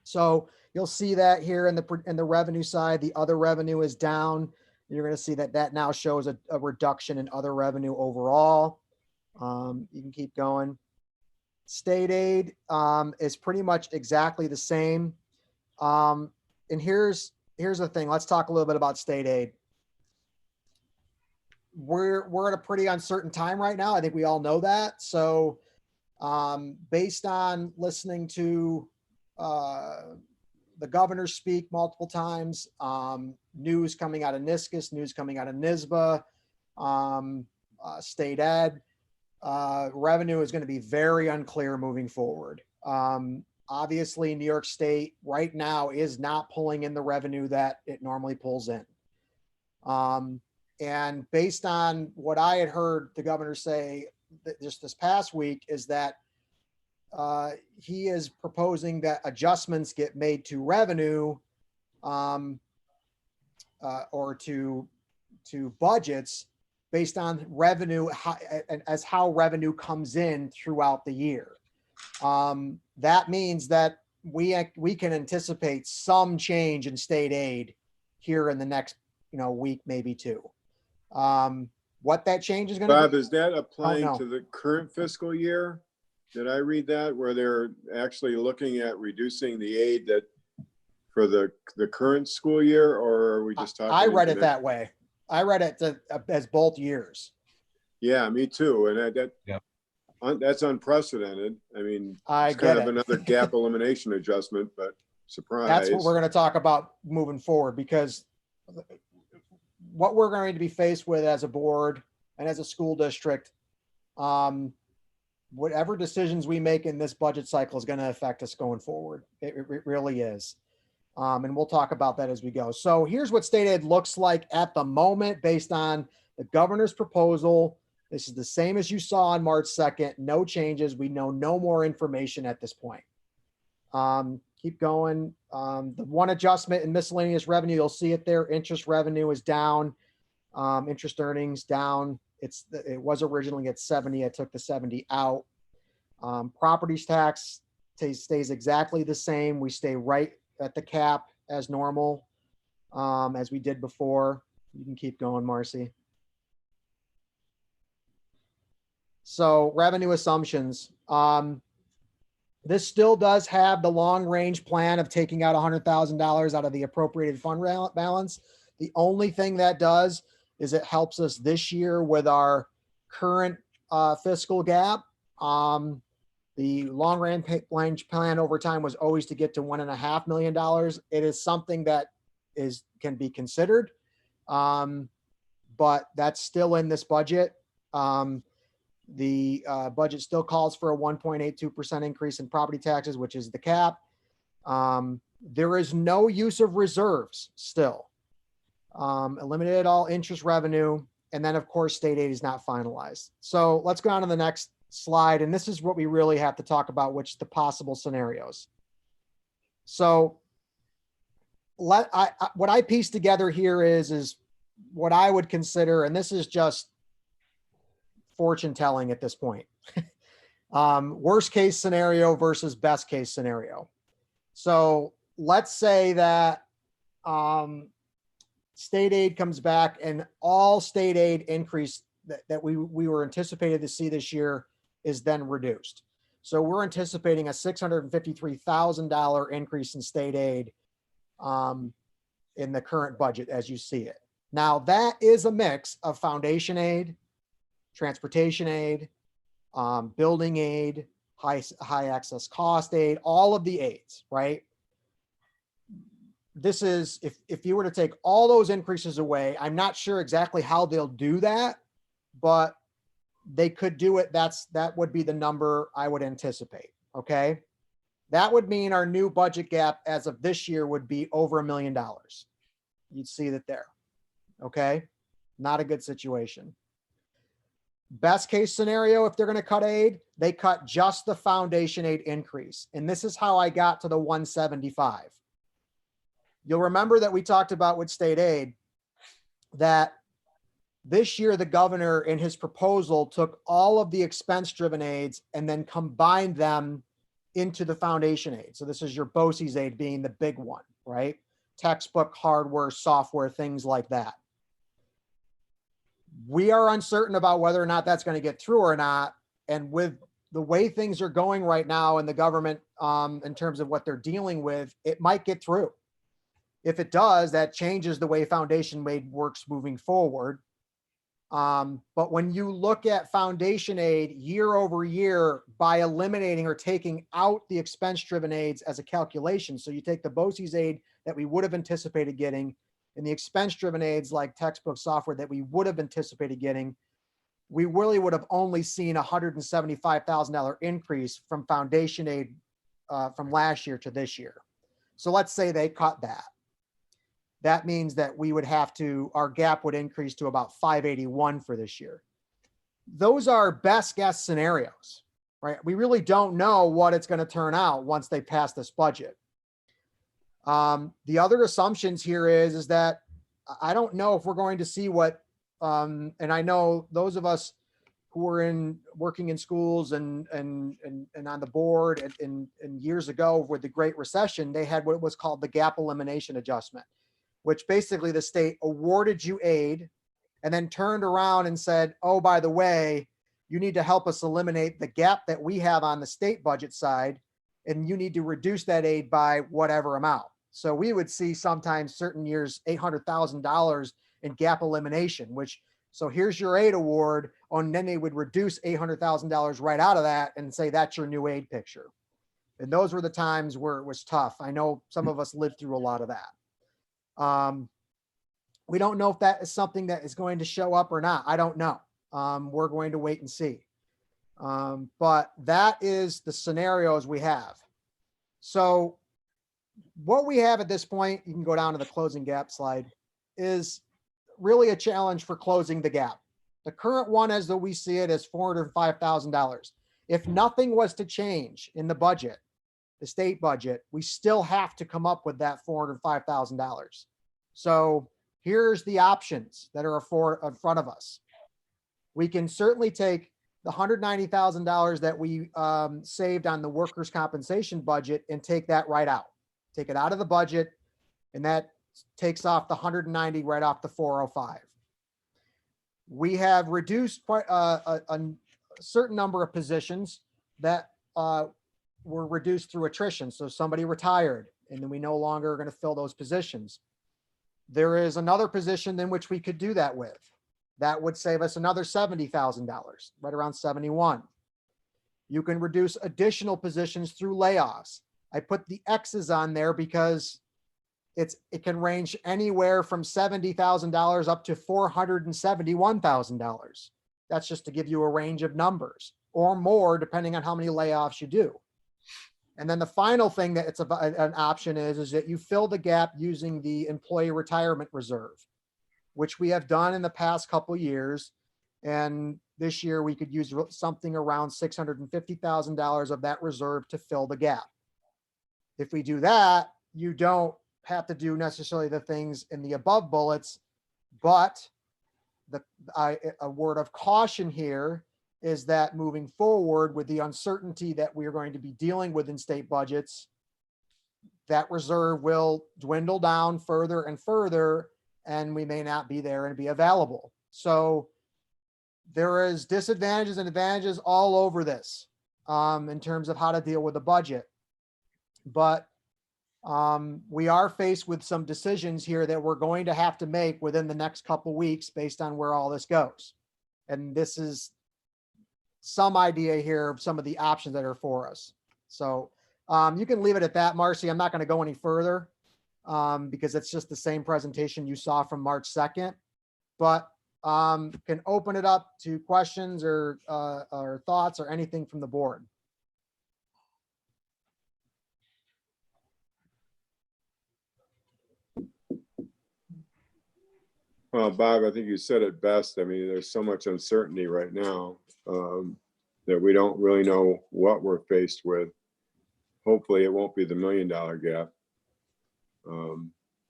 So you'll see that here in the revenue side, the other revenue is down. You're going to see that now shows a reduction in other revenue overall. You can keep going. State aid is pretty much exactly the same. And here's the thing. Let's talk a little bit about state aid. We're at a pretty uncertain time right now. I think we all know that. So based on listening to the governor speak multiple times, news coming out of NISCUS, news coming out of NISBA, state ed, revenue is going to be very unclear moving forward. Obviously, New York State right now is not pulling in the revenue that it normally pulls in. And based on what I had heard the governor say just this past week is that he is proposing that adjustments get made to revenue or to budgets based on revenue as how revenue comes in throughout the year. That means that we can anticipate some change in state aid here in the next week, maybe two. What that change is going to be? Bob, is that applying to the current fiscal year? Did I read that where they're actually looking at reducing the aid that for the current school year, or are we just talking? I read it into that way. I read it as both years. Yeah, me too. And Yep. that's unprecedented. I mean, I it's kind get of it. another gap elimination adjustment, but surprise. That's what we're going to talk about moving forward, because what we're going to be faced with as a board and as a school district, whatever decisions we make in this budget cycle is going to affect us going forward. It really is. And we'll talk about that as we go. So here's what state aid looks like at the moment based on the governor's proposal. This is the same as you saw on March 2nd. No changes. We know no more information at this point. Keep going. The one adjustment in miscellaneous revenue, you'll see it there. Interest revenue is down. Interest earnings down. It was originally at 70. I took the 70 out. Properties tax stays exactly the same. We stay right at the cap as normal, as we did before. You can keep going, Marcy. So revenue assumptions. This still does have the long range plan of taking out $100,000 out of the appropriated fund balance. The only thing that does is it helps us this year with our current fiscal gap. The long range plan over time was always to get to $1.5 million. It is something that can be considered, but that's still in this budget. The budget still calls for a 1.82% increase in property taxes, which is the cap. There is no use of reserves still. Eliminated all interest revenue. And then of course, state aid is not finalized. So let's go on to the next slide. And this is what we really have to talk about, which is the possible scenarios. So what I pieced together here is what I would consider, and this is just fortune telling at this point. Worst case scenario versus best case scenario. So let's say that state aid comes back and all state aid increase that we were anticipated to see this year is then reduced. So we're anticipating a $653,000 increase in state aid in the current budget as you see it. Now that is a mix of foundation aid, transportation aid, building aid, high access cost aid, all of the aids, right? This is, if you were to take all those increases away, I'm not sure exactly how they'll do that, but they could do it. That would be the number I would anticipate, okay? That would mean our new budget gap as of this year would be over $1 million. You'd see that there, okay? Not a good situation. Best case scenario, if they're going to cut aid, they cut just the foundation aid increase. And this is how I got to the 175. You'll remember that we talked about with state aid that this year the governor in his proposal took all of the expense driven aids and then combined them into the foundation aid. So this is your BOCES aid being the big one, right? Textbook, hardware, software, things like that. We are uncertain about whether or not that's going to get through or not. And with the way things are going right now in the government, in terms of what they're dealing with, it might get through. If it does, that changes the way foundation aid works moving forward. But when you look at foundation aid year over year by eliminating or taking out the expense driven aids as a calculation, so you take the BOCES aid that we would have anticipated getting and the expense driven aids like textbook software that we would have anticipated getting, we really would have only seen a $175,000 increase from foundation aid from last year to this year. So let's say they cut that. That means that we would have to, our gap would increase to about 581 for this year. Those are best guess scenarios, right? We really don't know what it's going to turn out once they pass this budget. The other assumptions here is that I don't know if we're going to see what, and I know those of us who are working in schools and on the board and years ago with the Great Recession, they had what was called the gap elimination adjustment, which basically the state awarded you aid and then turned around and said, oh, by the way, you need to help us eliminate the gap that we have on the state budget side, and you need to reduce that aid by whatever amount. So we would see sometimes certain years $800,000 in gap elimination, which, so here's your aid award, and then they would reduce $800,000 right out of that and say that's your new aid picture. And those were the times where it was tough. I know some of us lived through a lot of that. We don't know if that is something that is going to show up or not. I don't know. We're going to wait and see. But that is the scenarios we have. So what we have at this point, you can go down to the closing gap slide, is really a challenge for closing the gap. The current one, as though we see it, is $405,000. If nothing was to change in the budget, the state budget, we still have to come up with that $405,000. So here's the options that are in front of us. We can certainly take the $190,000 that we saved on the workers' compensation budget and take that right out. Take it out of the budget, and that takes off the 190 right off the 405. We have reduced quite a certain number of positions that were reduced through attrition. So somebody retired, and then we no longer are going to fill those positions. There is another position in which we could do that with. That would save us another $70,000, right around 71. You can reduce additional positions through layoffs. I put the X's on there because it can range anywhere from $70,000 up to $471,000. That's just to give you a range of numbers, or more depending on how many layoffs you do. And then the final thing that it's an option is that you fill the gap using the employee retirement reserve, which we have done in the past couple of years. And this year we could use something around $650,000 of that reserve to fill the gap. If we do that, you don't have to do necessarily the things in the above bullets, but a word of caution here is that moving forward with the uncertainty that we are going to be dealing with in state budgets, that reserve will dwindle down further and further, and we may not be there and be available. So there is disadvantages and advantages all over this in terms of how to deal with the budget. But we are faced with some decisions here that we're going to have to make within the next couple of weeks based on where all this goes. And this is some idea here of some of the options that are for us. So you can leave it at that, Marcy. I'm not going to go any further because it's just the same presentation you saw from March 2nd, but can open it up to questions or thoughts or anything from the board. Well, Bob, I think you said it best. I mean, there's so much uncertainty right now that we don't really know what we're faced with. Hopefully it won't be the $1 million gap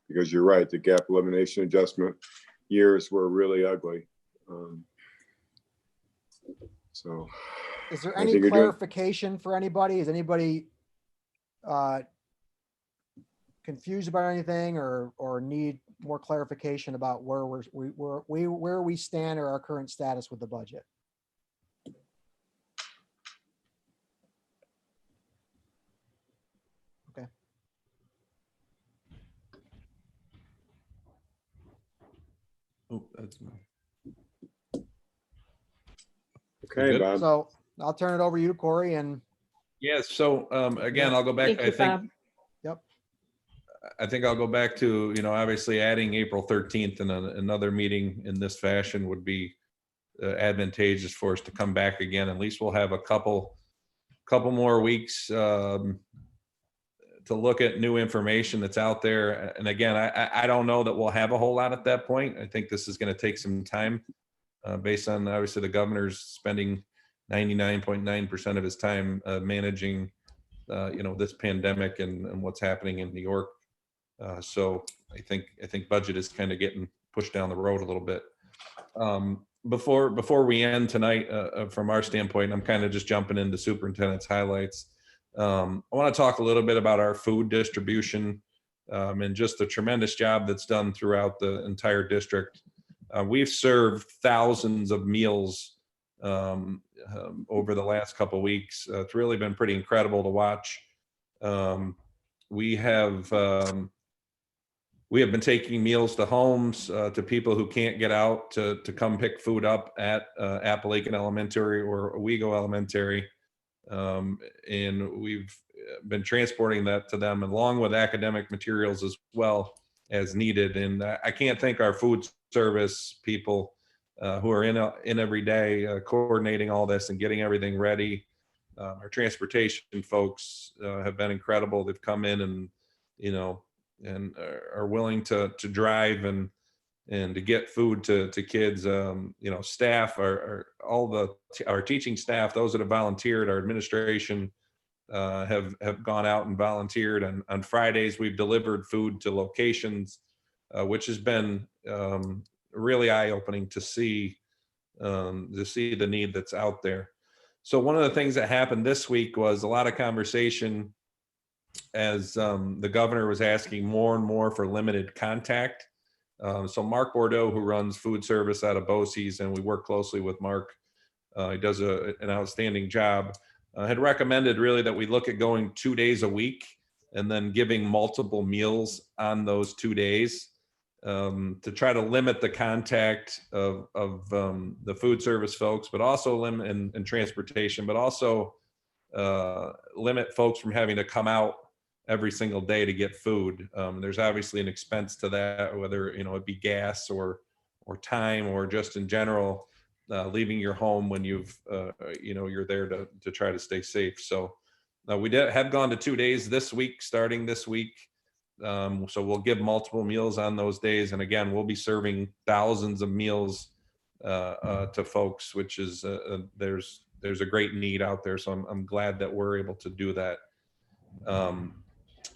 because you're right, the gap elimination adjustment years were really ugly. So is there I any think you're clarification for anybody? Is anybody confused about anything or need more clarification about where we stand or our current status with the budget? Okay. Oh, that's okay, good? Bob. So I'll turn it over to you, Corey, and yeah. So again, I'll go back. Thank you, Bob. I think I'll go back to, obviously adding April 13th and another meeting in this fashion would be advantageous for us to come back again. At least we'll have a couple more weeks to look at new information that's out there. And again, I don't know that we'll have a whole lot at that point. I think this is going to take some time based on obviously the governor's spending 99.9% of his time managing, this pandemic and what's happening in New York. So I think budget is kind of getting pushed down the road a little bit. Before we end tonight, from our standpoint, I'm kind of just jumping into superintendent's highlights. I want to talk a little bit about our food distribution and just the tremendous job that's done throughout the entire district. We've served thousands of meals over the last couple of weeks. It's really been pretty incredible to watch. We have we have been taking meals to homes, to people who can't get out to come pick food up at Appalachian Elementary or Owego Elementary. And we've been transporting that to them along with academic materials as well as needed. And I can't thank our food service people who are in every day coordinating all this and getting everything ready. Our transportation folks have been incredible. They've come in and, and are willing to drive and to get food to kids. Staff our teaching staff, those that have volunteered, our administration have gone out and volunteered. And on Fridays, we've delivered food to locations, which has been really eye-opening to see the need that's out there. So one of the things that happened this week was a lot of conversation as the governor was asking more and more for limited contact. So Mark Bordeaux, who runs food service out of BOCES, and we work closely with Mark, he does an outstanding job, had recommended really that we look at going 2 days a week and then giving multiple meals on those 2 days to try to limit the contact of the food service folks, but also limit and transportation, but also limit folks from having to come out every single day to get food. There's obviously an expense to that, whether it be gas or time or just in general leaving your home when you're there to try to stay safe. So we have gone to 2 days this week, starting this week. So we'll give multiple meals on those days, and again, we'll be serving thousands of meals to folks, which is there's a great need out there. So I'm glad that we're able to do that.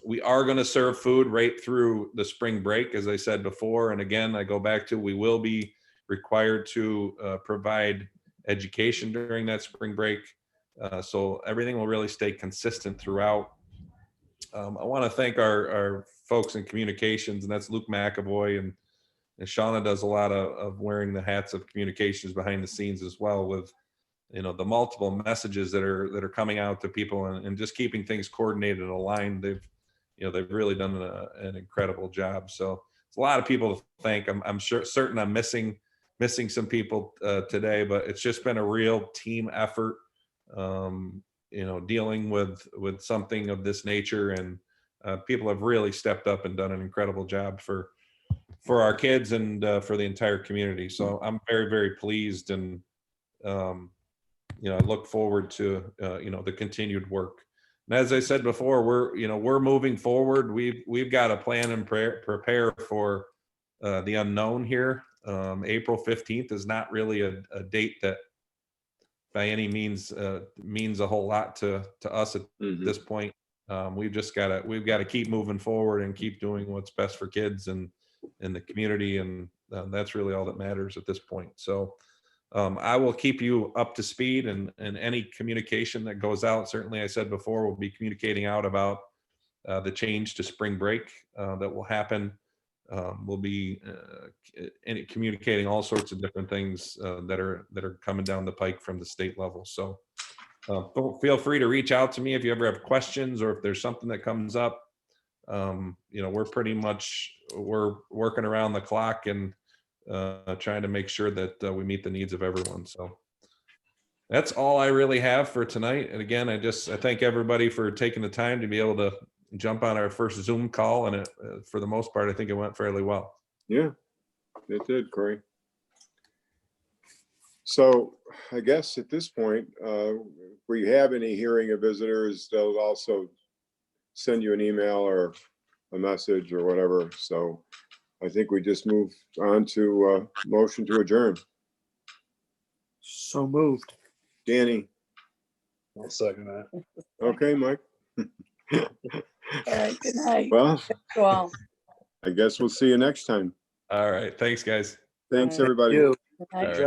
We are going to serve food right through the spring break, as I said before. And again, I go back to, we will be required to provide education during that spring break. So everything will really stay consistent throughout. I want to thank our folks in communications, and that's Luke McAvoy, and Shauna does a lot of wearing the hats of communications behind the scenes as well, with the multiple messages that are coming out to people and just keeping things coordinated and aligned. They've really done an incredible job. So it's a lot of people to thank. I'm certain I'm missing some people today, but it's just been a real team effort. Dealing with something of this nature, and people have really stepped up and done an incredible job for our kids and for the entire community. So I'm very, very pleased, and I look forward to the continued work. And as I said before, we're moving forward. We've got a plan and prepare for the unknown here. April 15th is not really a date that by any means means a whole lot to us at this point. We've got to keep moving forward and keep doing what's best for kids and the community, and that's really all that matters at this point. So I will keep you up to speed, and any communication that goes out. Certainly, I said before, we'll be communicating out about the change to spring break that will happen. We'll be communicating all sorts of different things that are coming down the pike from the state level. So feel free to reach out to me if you ever have questions, or if there's something that comes up. We're working around the clock and trying to make sure that we meet the needs of everyone. So that's all I really have for tonight. And again, I thank everybody for taking the time to be able to jump on our first Zoom call, and for the most part, I think it went fairly well. Yeah, it did, Corey. So I guess at this point, if we have any hearing of visitors, they'll also send you an email or a message or whatever. So I think we just move on to motion to adjourn. So moved. Danny. I'll second that. Okay, Mike. All right, good night. Well, Well, I guess we'll see you next time. All right. Thanks, guys. Thanks, All right. everybody. You. good night. All right.